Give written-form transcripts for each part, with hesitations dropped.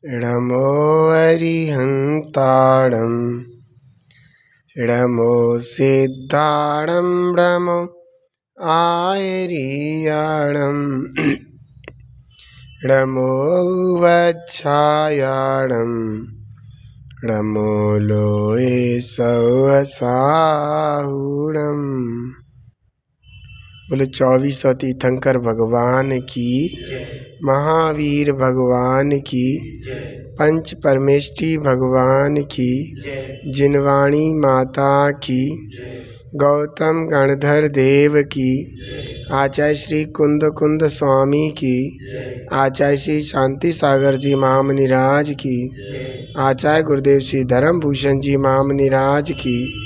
नमो अरिहन्ताणं नमो सिद्धाणं नमो आयर्याणं नमो वच्छायाणं नमो लोये सवसाहुणम्। बोले 2400 तीर्थंकर भगवान की, महावीर भगवान की, पंच परमेष्ठी भगवान की, जिनवाणी माता की, गौतम गणधर देव की, आचार्य श्री कुंद कुंद स्वामी की, आचार्य श्री शांति सागर जी महामुनिराज की, आचार्य गुरुदेव श्री धर्मभूषण जी महामुनिराज की,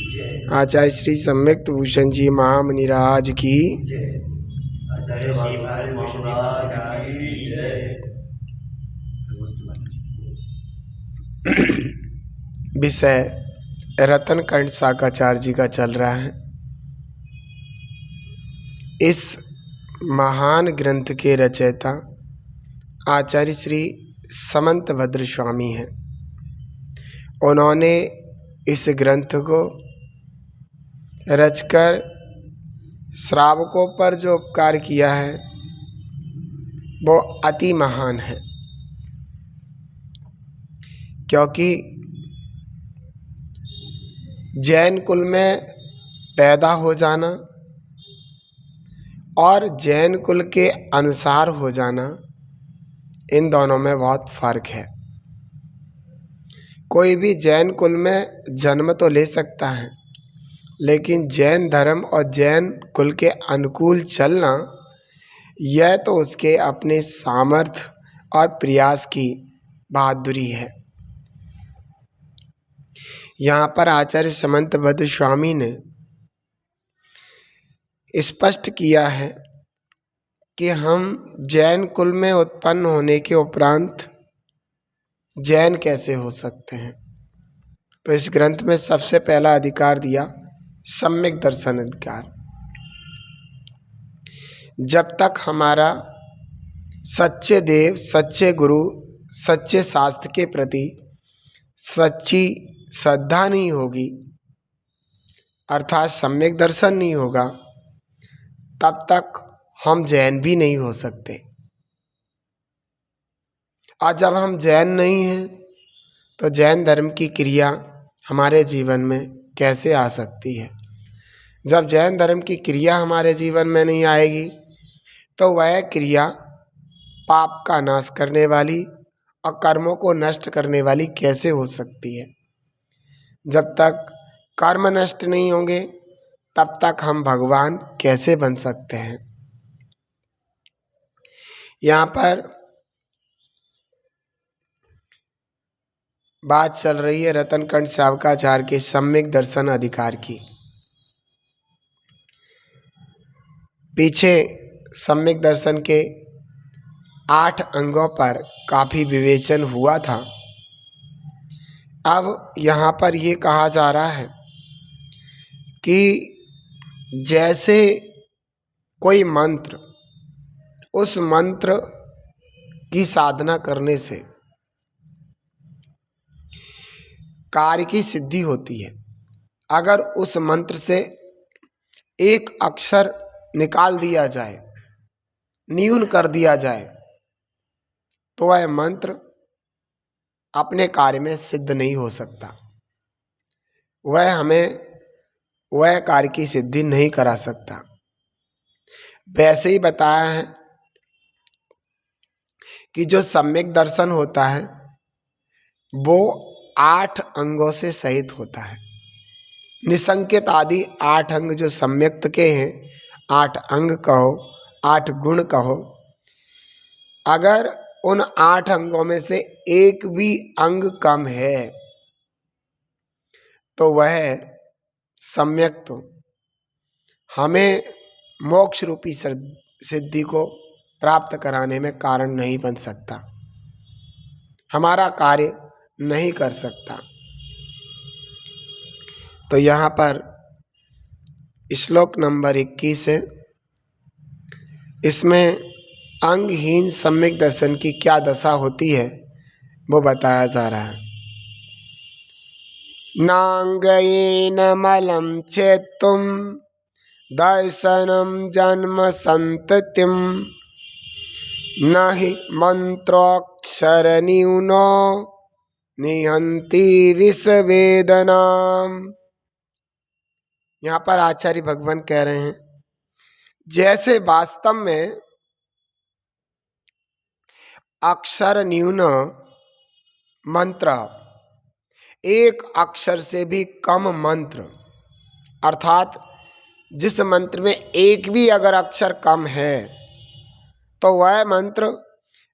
आचार्य श्री सम्यक्त भूषण जी महामुनिराज की। विषय रत्नकंठ शाकाचार्य जी का चल रहा है। इस महान ग्रंथ के रचयिता आचार्य श्री समंत भद्र स्वामी हैं। उन्होंने इस ग्रंथ को रचकर श्रावकों पर जो उपकार किया है वो अति महान है, क्योंकि जैन कुल में पैदा हो जाना और जैन कुल के अनुसार हो जाना, इन दोनों में बहुत फर्क है। कोई भी जैन कुल में जन्म तो ले सकता है, लेकिन जैन धर्म और जैन कुल के अनुकूल चलना, यह तो उसके अपने सामर्थ्य और प्रयास की बहादुरी है। यहाँ पर आचार्य समंत भद्र स्वामी ने स्पष्ट किया है कि हम जैन कुल में उत्पन्न होने के उपरांत जैन कैसे हो सकते हैं। तो इस ग्रंथ में सबसे पहला अधिकार दिया सम्यक दर्शन अधिकार। जब तक हमारा सच्चे देव, सच्चे गुरु, सच्चे शास्त्र के प्रति सच्ची श्रद्धा नहीं होगी, अर्थात सम्यक दर्शन नहीं होगा, तब तक हम जैन भी नहीं हो सकते। और जब हम जैन नहीं हैं तो जैन धर्म की क्रिया हमारे जीवन में कैसे आ सकती है। जब जैन धर्म की क्रिया हमारे जीवन में नहीं आएगी तो वह क्रिया पाप का नाश करने वाली और कर्मों को नष्ट करने वाली कैसे हो सकती है। जब तक कर्म नष्ट नहीं होंगे तब तक हम भगवान कैसे बन सकते हैं। यहाँ पर बात चल रही है रत्नकंठ शावकाचार्य के सम्यक दर्शन अधिकार की। पीछे सम्यक दर्शन के 8 अंगों पर काफी विवेचन हुआ था। अब यहाँ पर ये कहा जा रहा है कि जैसे कोई मंत्र, उस मंत्र की साधना करने से कार्य की सिद्धि होती है। अगर उस मंत्र से एक अक्षर निकाल दिया जाए, न्यून कर दिया जाए, तो वह मंत्र अपने कार्य में सिद्ध नहीं हो सकता। वह हमें वह कार्य की सिद्धि नहीं करा सकता। वैसे ही बताया है कि जो सम्यक दर्शन होता है वो 8 अंगों से सहित होता है। निसंकेत आदि 8 अंग जो सम्यक्त के हैं, 8 अंग कहो, 8 गुण कहो, अगर उन 8 अंगों में से एक भी अंग कम है तो वह सम्यक्त हमें मोक्ष रूपी सिद्धि को प्राप्त कराने में कारण नहीं बन सकता, हमारा कार्य नहीं कर सकता। तो यहाँ पर श्लोक नंबर 21 है, इसमें अंगहीन सम्यक दर्शन की क्या दशा होती है वो बताया जा रहा है। नांगयेन मलं चेत्तुम दर्शनम जन्म संततिम न हि मंत्रोक्षर न्यूनो निहंति विषवेदनाम। यहाँ पर आचार्य भगवान कह रहे हैं जैसे वास्तव में अक्षर न्यून मंत्र, एक अक्षर से भी कम मंत्र, अर्थात जिस मंत्र में एक भी अगर अक्षर कम है तो वह मंत्र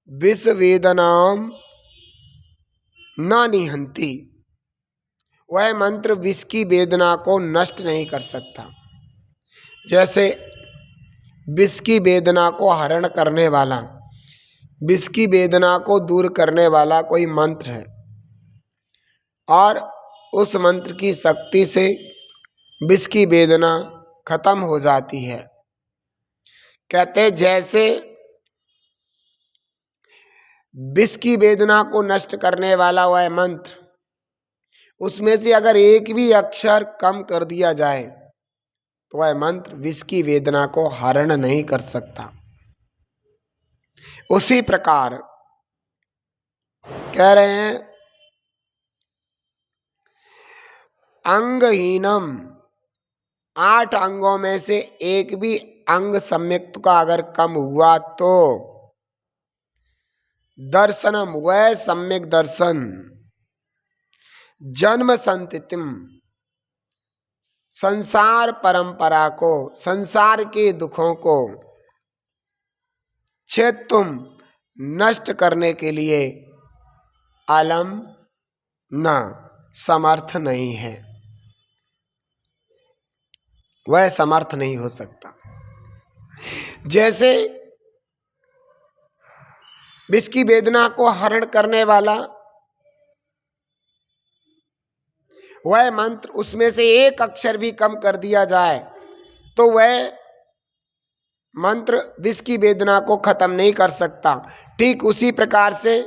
विष वेदनाम न निहंती, वह मंत्र विष की वेदना को नष्ट नहीं कर सकता। जैसे विष की वेदना को हरण करने वाला, विष की वेदना को दूर करने वाला कोई मंत्र है और उस मंत्र की शक्ति से विष की वेदना खत्म हो जाती है। कहते जैसे विष की वेदना को नष्ट करने वाला वह मंत्र, उसमें से अगर एक भी अक्षर कम कर दिया जाए तो वह मंत्र विष की वेदना को हरण नहीं कर सकता। उसी प्रकार कह रहे हैं अंगहीनम, 8 अंगों में से एक भी अंग सम्यक्त का अगर कम हुआ तो दर्शनम, वह सम्यक दर्शन, जन्म संततिम, संसार परंपरा को, संसार के दुखों को छेत्तुम, नष्ट करने के लिए अलम न, समर्थ नहीं है, वह समर्थ नहीं हो सकता। जैसे विष की वेदना को हरण करने वाला वह मंत्र, उसमें से एक अक्षर भी कम कर दिया जाए तो वह मंत्र विष की वेदना को खत्म नहीं कर सकता। ठीक उसी प्रकार से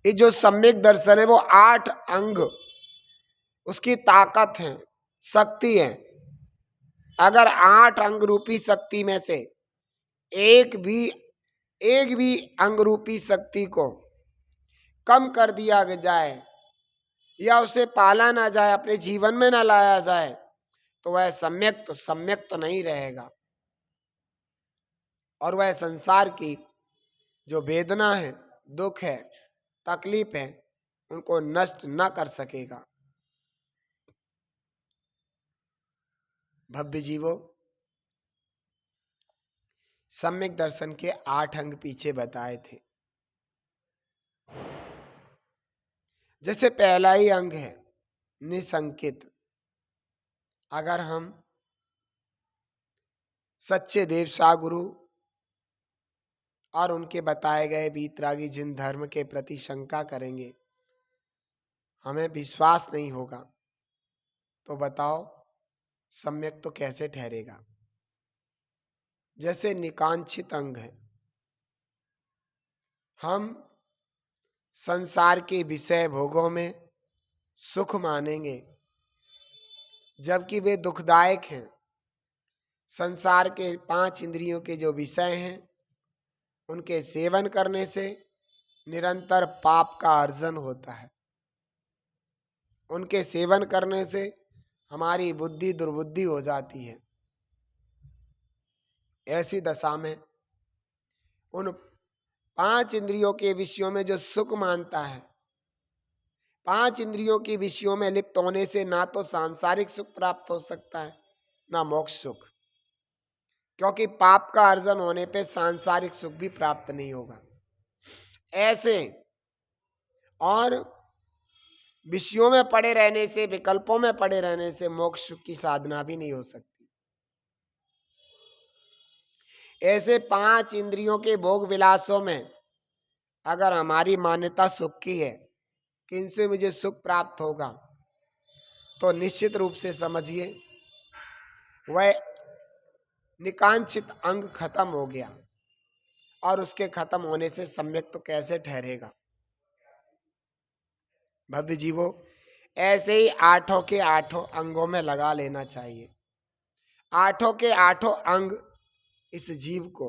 ये जो सम्यक दर्शन है वो 8 अंग, उसकी ताकत है, शक्ति है। अगर 8 अंग रूपी शक्ति में से एक भी अंग रूपी शक्ति को कम कर दिया जाए या उसे पाला ना जाए, अपने जीवन में ना लाया जाए तो वह सम्यक तो नहीं रहेगा और वह संसार की जो वेदना है, दुख है, तकलीफ है, उनको नष्ट न कर सकेगा। भव्य जीवो, सम्यक दर्शन के 8 अंग पीछे बताए थे। जैसे पहला ही अंग है निसंकित, अगर हम सच्चे देव सागुरु और उनके बताए गए वीतरागी जिन धर्म के प्रति शंका करेंगे, हमें विश्वास नहीं होगा, तो बताओ सम्यक तो कैसे ठहरेगा। जैसे निकांक्षित अंग है, हम संसार के विषय भोगों में सुख मानेंगे जबकि वे दुखदायक हैं। संसार के 5 इंद्रियों के जो विषय हैं उनके सेवन करने से निरंतर पाप का अर्जन होता है। उनके सेवन करने से हमारी बुद्धि दुर्बुद्धि हो जाती है। ऐसी दशा में उन 5 इंद्रियों के विषयों में जो सुख मानता है, 5 इंद्रियों के विषयों में लिप्त होने से ना तो सांसारिक सुख प्राप्त हो सकता है ना मोक्ष सुख, क्योंकि पाप का अर्जन होने पे सांसारिक सुख भी प्राप्त नहीं होगा। ऐसे और विषयों में पड़े रहने से, विकल्पों में पड़े रहने से मोक्ष सुख की साधना भी नहीं हो सकती। ऐसे 5 इंद्रियों के भोग विलासों में अगर हमारी मान्यता सुख की है कि इनसे मुझे सुख प्राप्त होगा, तो निश्चित रूप से समझिए वह निकांक्षित अंग खत्म हो गया। और उसके खत्म होने से सम्यक तो कैसे ठहरेगा। भव्य जीवो, ऐसे ही आठों के आठों अंगों में लगा लेना चाहिए। आठों के आठों अंग इस जीव को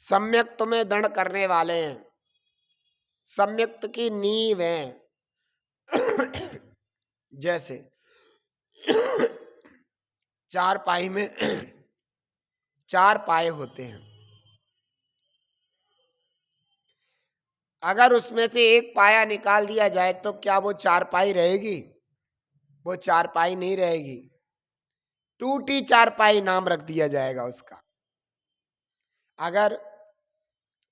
सम्यक्त में दृढ़ करने वाले हैं, सम्यक्त की नींव है। जैसे चार पाई में चार पाए होते हैं, अगर उसमें से एक पाया निकाल दिया जाए तो क्या वो चारपाई रहेगी? वो चारपाई नहीं रहेगी, टूटी चारपाई नाम रख दिया जाएगा उसका। अगर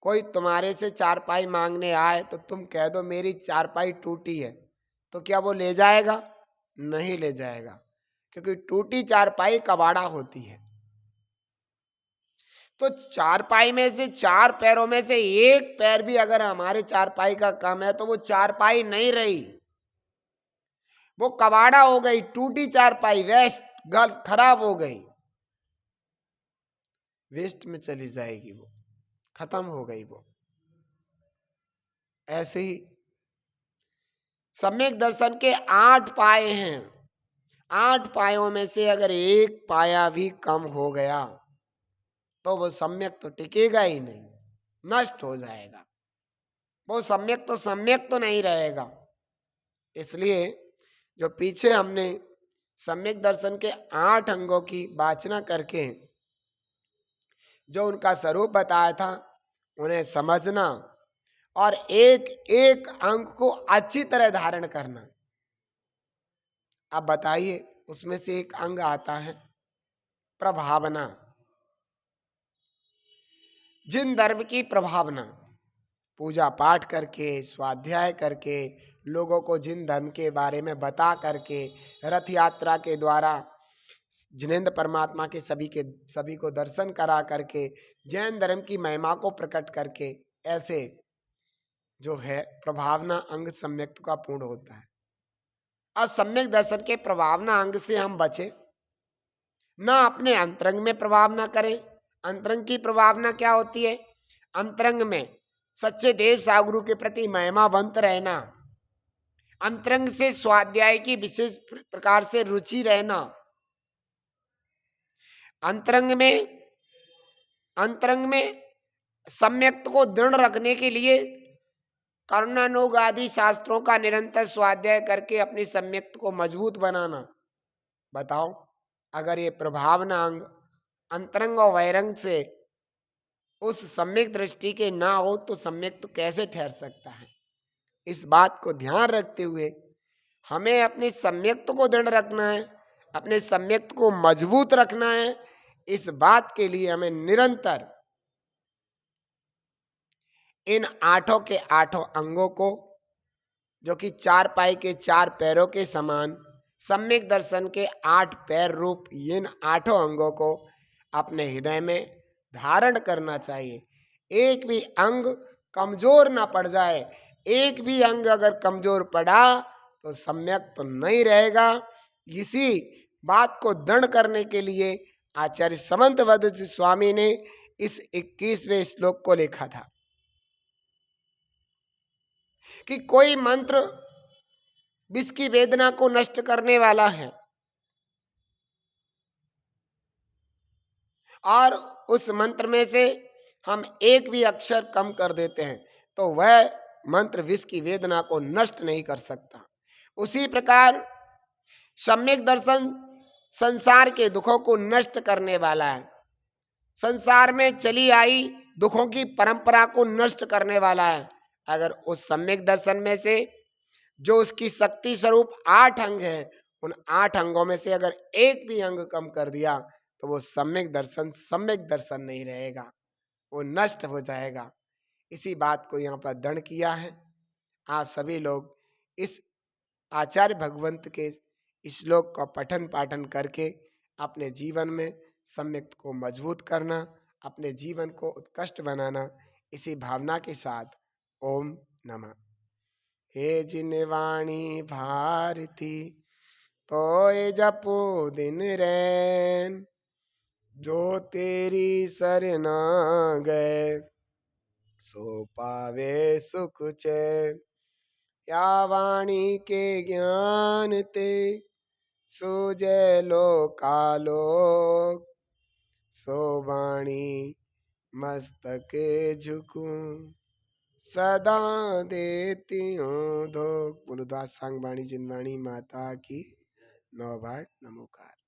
कोई तुम्हारे से चारपाई मांगने आए तो तुम कह दो मेरी चारपाई टूटी है, तो क्या वो ले जाएगा? नहीं ले जाएगा, क्योंकि टूटी चारपाई कबाड़ा होती है। तो चारपाई में से चार पैरों में से एक पैर भी अगर हमारे चारपाई का कम है तो वो चारपाई नहीं रही, वो कबाड़ा हो गई, टूटी चारपाई, वेस्ट, गल खराब हो गई, वेस्ट में चली जाएगी, वो खत्म हो गई वो। ऐसे ही सम्यक दर्शन के 8 पाए हैं, 8 पायों में से अगर एक पाया भी कम हो गया तो वो सम्यक तो टिकेगा ही नहीं, नष्ट हो जाएगा, वो सम्यक तो नहीं रहेगा। इसलिए जो पीछे हमने सम्यक दर्शन के 8 अंगों की वाचना करके जो उनका स्वरूप बताया था उन्हें समझना और एक एक अंग को अच्छी तरह धारण करना। अब बताइए, उसमें से एक अंग आता है प्रभावना। जिन धर्म की प्रभावना, पूजा पाठ करके, स्वाध्याय करके, लोगों को जिन धर्म के बारे में बता करके, रथ यात्रा के द्वारा जिनेंद्र परमात्मा के सभी को दर्शन करा करके, जैन धर्म की महिमा को प्रकट करके, ऐसे जो है प्रभावना अंग सम्यक का पूर्ण होता है। अब सम्यक दर्शन के प्रभावना अंग से हम बचे ना, अपने अंतरंग में प्रभावना करें। अंतरंग की प्रभावना क्या होती है? अंतरंग में सच्चे देव सागुरु के प्रति महिमावंत रहना, अंतरंग से स्वाध्याय की विशेष प्रकार से रुचि रहना, अंतरंग में सम्यक्त को दृढ़ रखने के लिए कर्णानुग आदि शास्त्रों का निरंतर स्वाध्याय करके अपनी सम्यक्त को मजबूत बनाना। बताओ, अगर ये प्रभावना अंग अंतरंग और वैरंग से उस सम्यक दृष्टि के ना हो तो सम्यक तो कैसे ठहर सकता है? इस बात को ध्यान रखते हुए हमें अपने सम्यक्त को दृढ़ रखना है, अपने सम्यक्त को मजबूत रखना है। इस बात के लिए हमें निरंतर इन आठों के आठों अंगों को, जो कि चार पाई के चार पैरों के समान सम्यक दर्शन के 8 पैर रूप इन आठों अंगों को अपने हृदय में धारण करना चाहिए। एक भी अंग कमजोर ना पड़ जाए, एक भी अंग अगर कमजोर पड़ा तो सम्यक तो नहीं रहेगा। इसी बात को दृढ़ करने के लिए आचार्य समंतवद स्वामी ने इस 21वें श्लोक को लिखा था कि कोई मंत्र विष की वेदना को नष्ट करने वाला है और उस मंत्र में से हम एक भी अक्षर कम कर देते हैं तो वह मंत्र विष की वेदना को नष्ट नहीं कर सकता। उसी प्रकार सम्यक दर्शन संसार के दुखों को नष्ट करने वाला है, संसार में चली आई दुखों की परंपरा को नष्ट करने वाला है। अगर उस सम्यक दर्शन में से जो उसकी शक्ति स्वरूप 8 अंग है, उन 8 अंगों में से अगर एक भी अंग कम कर दिया तो वो सम्यक दर्शन नहीं रहेगा, वो नष्ट हो जाएगा। इसी बात को यहाँ पर दृढ़ किया है। आप सभी लोग इस आचार्य भगवंत के श्लोक का पठन पाठन करके अपने जीवन में सम्यक को मजबूत करना, अपने जीवन को उत्कृष्ट बनाना, इसी भावना के साथ ओम नमः। हे जिनवाणी भारती तो जपो दिन रैन, जो तेरी सरना गए सो पावे सुख चैन। या वाणी के ज्ञान ते सूझे लोकालोक। सो वाणी मस्तक झुकूं सदा देती हूँ धोख। बोलो दास सांग वाणी जिनवाणी माता की 9 बार नमोकार।